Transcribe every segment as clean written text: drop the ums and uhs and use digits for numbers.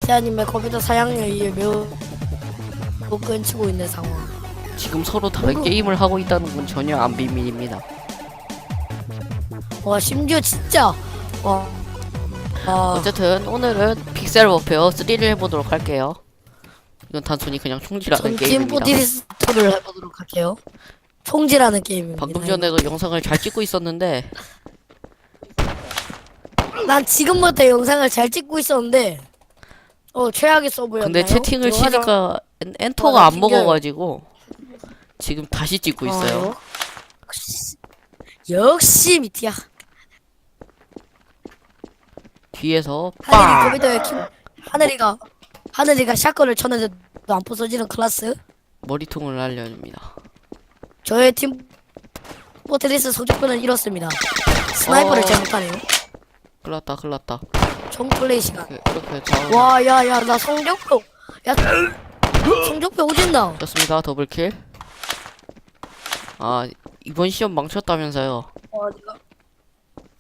미티아님의 컴퓨터 사양률이 매우 끊치고 있는 상황. 지금 서로 다른 게임을 하고 있다는 건 전혀 안 비밀입니다. 와 심지어 진짜 어쨌든 오늘은 픽셀 워페어 3를 해보도록 할게요. 이건 단순히 그냥 총질하는 전 게임입니다. 팀포티스토를 해보도록 할게요. 총질하는 게임입니다. 방금 전에도 영상을 잘 찍고 있었는데 난 지금부터 영상을 잘 찍고 있었는데 최악의 서브였나요? 근데 채팅을 들어가자. 치니까 엔터가 안 튕겨요. 먹어가지고 지금 다시 찍고 있어요. 역시 미티아. 뒤에서 하늘이 빵! 컴퓨터에 하늘이가 샷건을 쳤는데도 안 부서지는 클라스. 머리통을 날려줍니다. 저의 팀 포트리스 성적표는 이렇습니다. 스나이퍼를 잘 못하네요. 큰일났다 큰일났다. 총 플레이 시간. 이렇게 좌우 와, 야, 나 성적표. 야, 성적표 오진다. 떴습니다. 더블킬. 아 이번 시험 망쳤다면서요. 네가.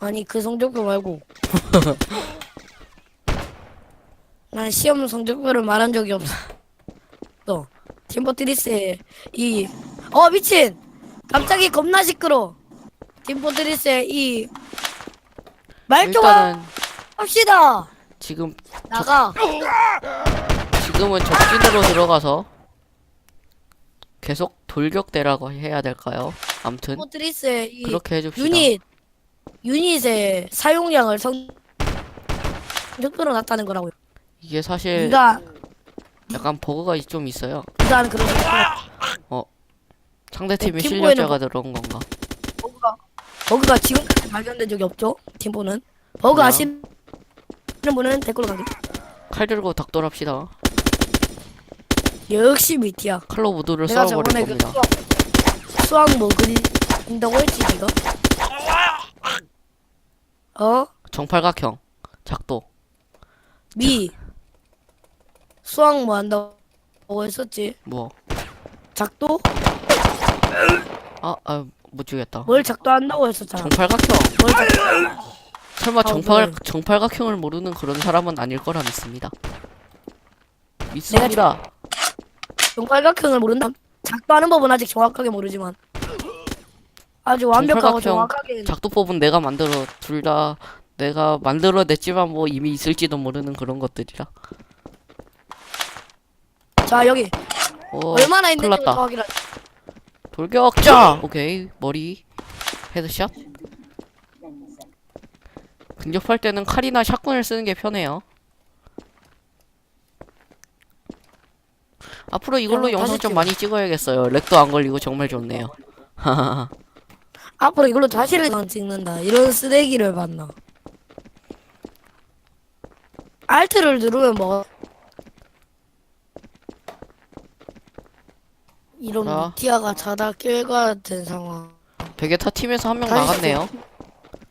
아니, 그 성적표 말고. 난 시험 성적표를 말한 적이 없어. 팀포트리스의 미친! 갑자기 겁나 시끄러. 팀포트리스의 말 좀 일단은 합시다. 지금 나가. 지금은 적진으로 들어가서 계속 돌격대라고 해야 될까요? 암튼 포트리스의 그렇게 해줍시다. 유닛의 사용량을 성적표로 놨다는 거라고요. 이게 사실 네가 약간 버그가 좀 있어요. 하는 그런 상대팀의 팀보에는 실력자가 들어온 건가? 버그가 지금까지 발견된 적이 없죠. 팀보는 버그 그래요? 아시는 분은 댓글로 가기. 칼 들고 닥돌합시다. 역시 미티야. 칼로 모두를 내가 썰어버릴 저번에 겁니다. 수학 뭐 그린다고 했지 네가? 정팔각형 작도. 수학 뭐 한다고 했었지? 뭐? 작도? 못 주겠다. 뭘 작도 한다고 했었잖아. 정팔각형. 뭘 작도 설마 그래. 정팔각형을 모르는 그런 사람은 아닐 거라 믿습니다. 믿습니다. 정팔각형을 모른다. 작도 하는 법은 아직 정확하게 모르지만 아주 완벽하고 정팔각형 정확하게. 작도법은 내가 둘 다 내가 만들어냈지만 뭐 이미 있을지도 모르는 그런 것들이라. 자 여기 얼마나 큰일 있는지 났다. 확인할. 돌격자! 오케이 머리 헤드샷. 근접할 때는 칼이나 샷건을 쓰는 게 편해요. 앞으로 이걸로 그럼 영상 다시 좀 찍어. 많이 찍어야겠어요. 렉도 안 걸리고 정말 좋네요. 앞으로 이걸로 다시를 찍는다. 이런 쓰레기를 봤나? 알트를 누르면 뭐 이런 자. 미티아가 자다 깰가 된 상황. 베게타 팀에서 한 명 다시 나갔네요.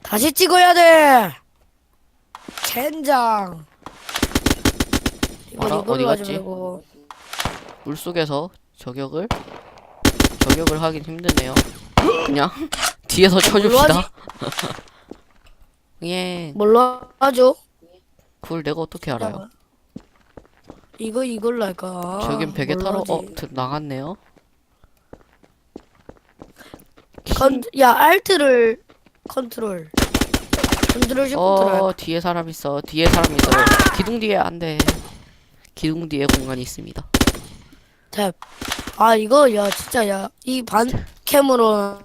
다시 찍어야 돼. 젠장. 어라, 어디 갔지? 물속에서 저격을 하긴 힘드네요. 그냥 뒤에서 쳐줍시다. 예. 뭘로 하죠? 그걸 내가 어떻게 알아요? 이걸로 할까? 저긴 베게타로 뭘로 하지? 나갔네요. 야 알트를 컨트롤 쉬프트를 뒤에 사람 있어. 기둥 뒤에 안 돼. 기둥 뒤에 공간이 있습니다. 탭. 이거 야 진짜 야 이 반캠으로는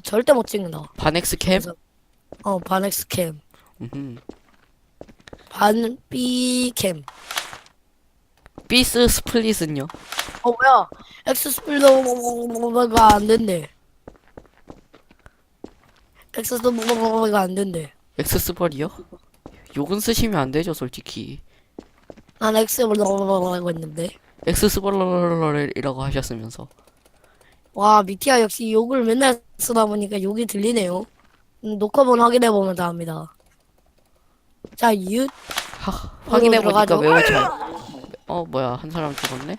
절대 못 찍는다. 반엑스 캠? 반엑스 캠. 음흠. 반 B캠. 비스 스플릿은요? 뭐야? 엑스 스플릿가 안 된대. 엑스 스플릿가 안 된대. 엑스 스벌이요? 욕은 쓰시면 안 되죠, 솔직히. 난 엑스 스플릿하고 했는데. 엑스 스벌이라고 하셨으면서. 와 미티아 역시 욕을 맨날 쓰다 보니까 욕이 들리네요. 녹화본 확인해 보면 다 합니다. 자 확인해 보니까 들어가죠. 매우 잘. 뭐야, 한 사람 죽었네?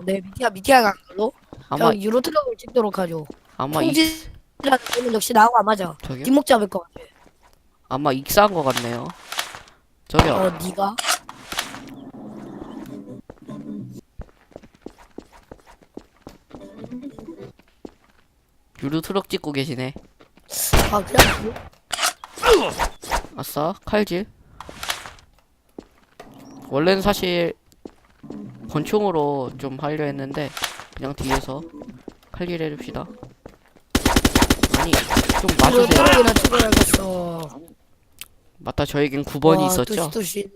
네 미티아가 한 걸로. 아마 자 유로트럭을 찍도록 하죠. 아마 통지라는 거는 역시 나하고 안 맞아. 저기요? 뒷목 잡을 것 같아. 아마 익사한 것 같네요. 저기요. 니가? 유로트럭 찍고 계시네. 아, 그냥 아싸, 칼질. 원래는 사실 권총으로 좀 하려 했는데 그냥 뒤에서 칼질 해줍시다. 아니, 좀 맞으세요. 트럭이나 찍어야겠어. 맞다, 저에겐 9번이 와, 있었죠. 또시.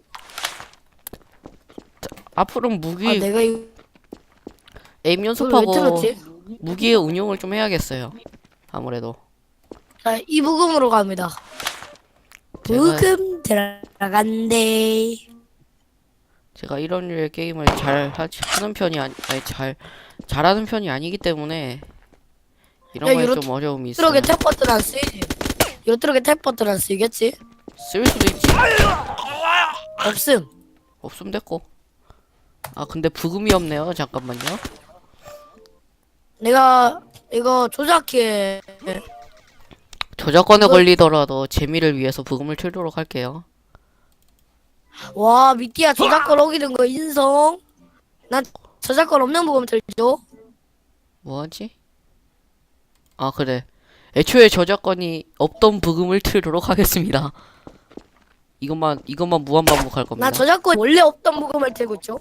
앞으로는 아, 무기 내가 이걸 에임 왜 연습하고 틀었지? 무기의 운용을 좀 해야겠어요. 아무래도 자, 이 부금으로 갑니다. 제가, 부금 들어간대. 제가 이런 류의 게임을 하는 편이 잘하는 편이 아니기 때문에 이런 야, 거에 유로 좀 어려움이 있어요. 트럭에 탭 버튼 안 쓰이지? 이 트럭에 탭 버튼 안 쓰이겠지? 쓸 수도 있지. 없음. 없으면 됐고. 아 근데 부금이 없네요. 잠깐만요. 내가 이거 조작해. 저작권에 이거- 걸리더라도 재미를 위해서 부금을 틀도록 할게요. 와, 미띠야 저작권 어기는 거 인성. 난 저작권 없는 부금 들죠? 뭐하지? 아 그래. 애초에 저작권이 없던 부금을 틀도록 하겠습니다. 이것만 무한 반복할 겁니다. 나 저작권 원래 없던 부금을 들고 있죠?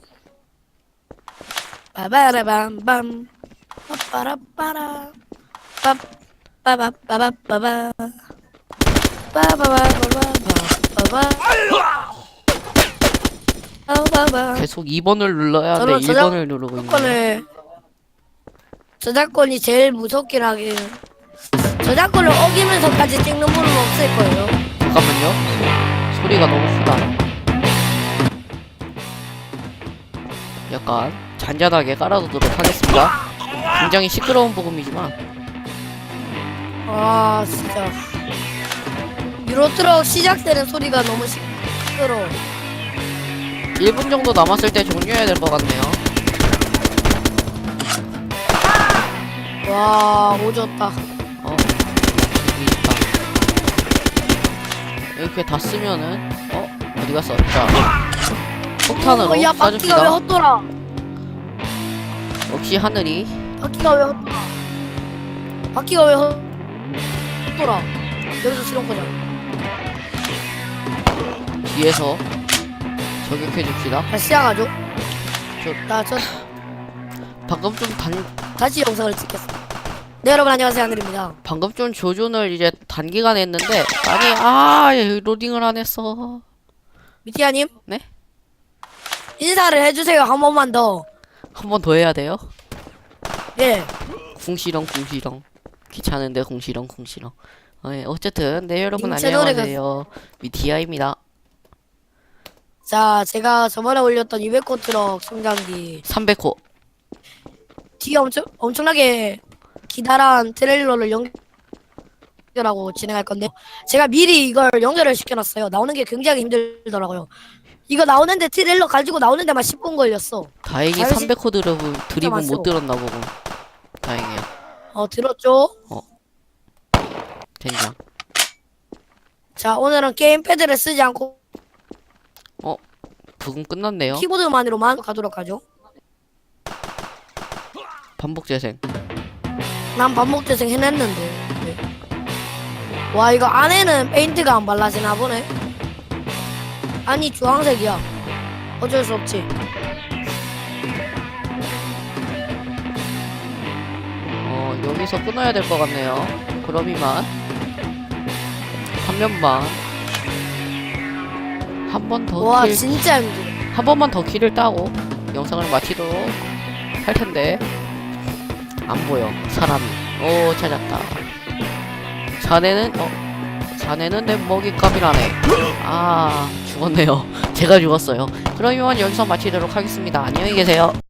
빠바라밤밤 빠빠라빠라 빠빠바빠바빠바 빠바바바바바바 빠바바 계속 2번을 눌러야 돼. 저는 1번을 누르고 있네. 저작권이 제일 무섭긴 하긴. 저작권을 어기면서까지 찍는 분은 없을 거예요. 잠깐만요. 소리가 너무 크다. 약간 잔잔하게 깔아두도록 하겠습니다. 굉장히 시끄러운 부금이지만 아 진짜 유로트럭 시작되는 소리가 너무 시끄러워. 1분 정도 남았을 때 종료해야 될 것 같네요. 와 오졌다. 여기 있다. 이렇게 다 쓰면은 어디 갔어? 자 폭탄으로 야 바퀴가 왜 쏴줍시다. 헛돌아? 역시 하늘이 바퀴가 왜 헛돌아? 바퀴가 왜 헛돌아? 여기서 실험 거잖아. 뒤에서 저격해줍시다. 다시 시작하죠. 저- 나저 방금 좀 다시 영상을 찍겠어. 네 여러분 안녕하세요 하늘입니다. 방금 좀 조준을 이제 단기간에 했는데 로딩을 안 했어. 미티아님. 네? 인사를 해주세요 한 번만 더. 한 번 더 해야 돼요? 예. 궁시렁 귀찮은데 궁시렁. 네, 어쨌든 네 여러분 님 채널에 안녕하세요. 미티아입니다. 자 제가 저번에 올렸던 200호 트럭 성장기 300호 뒤에 엄청나게 기다란 트레일러를 연결하고 진행할 건데 제가 미리 이걸 연결을 시켜놨어요. 나오는 게 굉장히 힘들더라고요. 이거 나오는데 트레일러 가지고 나오는 데만 10분 걸렸어. 다행히 잘하시- 300호 드립은 맞죠? 못 들었나 보고 다행이에요. 들었죠? 젠장. 자 오늘은 게임패드를 쓰지 않고 부금 끝났네요. 키보드만으로만 가도록 하죠. 반복 재생. 난 반복 재생 해냈는데. 네. 와 이거 안에는 페인트가 안 발라지나 보네. 아니 주황색이야. 어쩔 수 없지. 여기서 끊어야 될 것 같네요. 그럼 이만 화면만 한 번 더 와 킬, 진짜 힘들어. 한 번만 더 키를 따고 영상을 마치도록 할 텐데 안 보여 사람이. 오 찾았다. 자네는 내 먹잇감이라네. 아 죽었네요. 제가 죽었어요. 그럼 이만 여기서 마치도록 하겠습니다. 안녕히 계세요.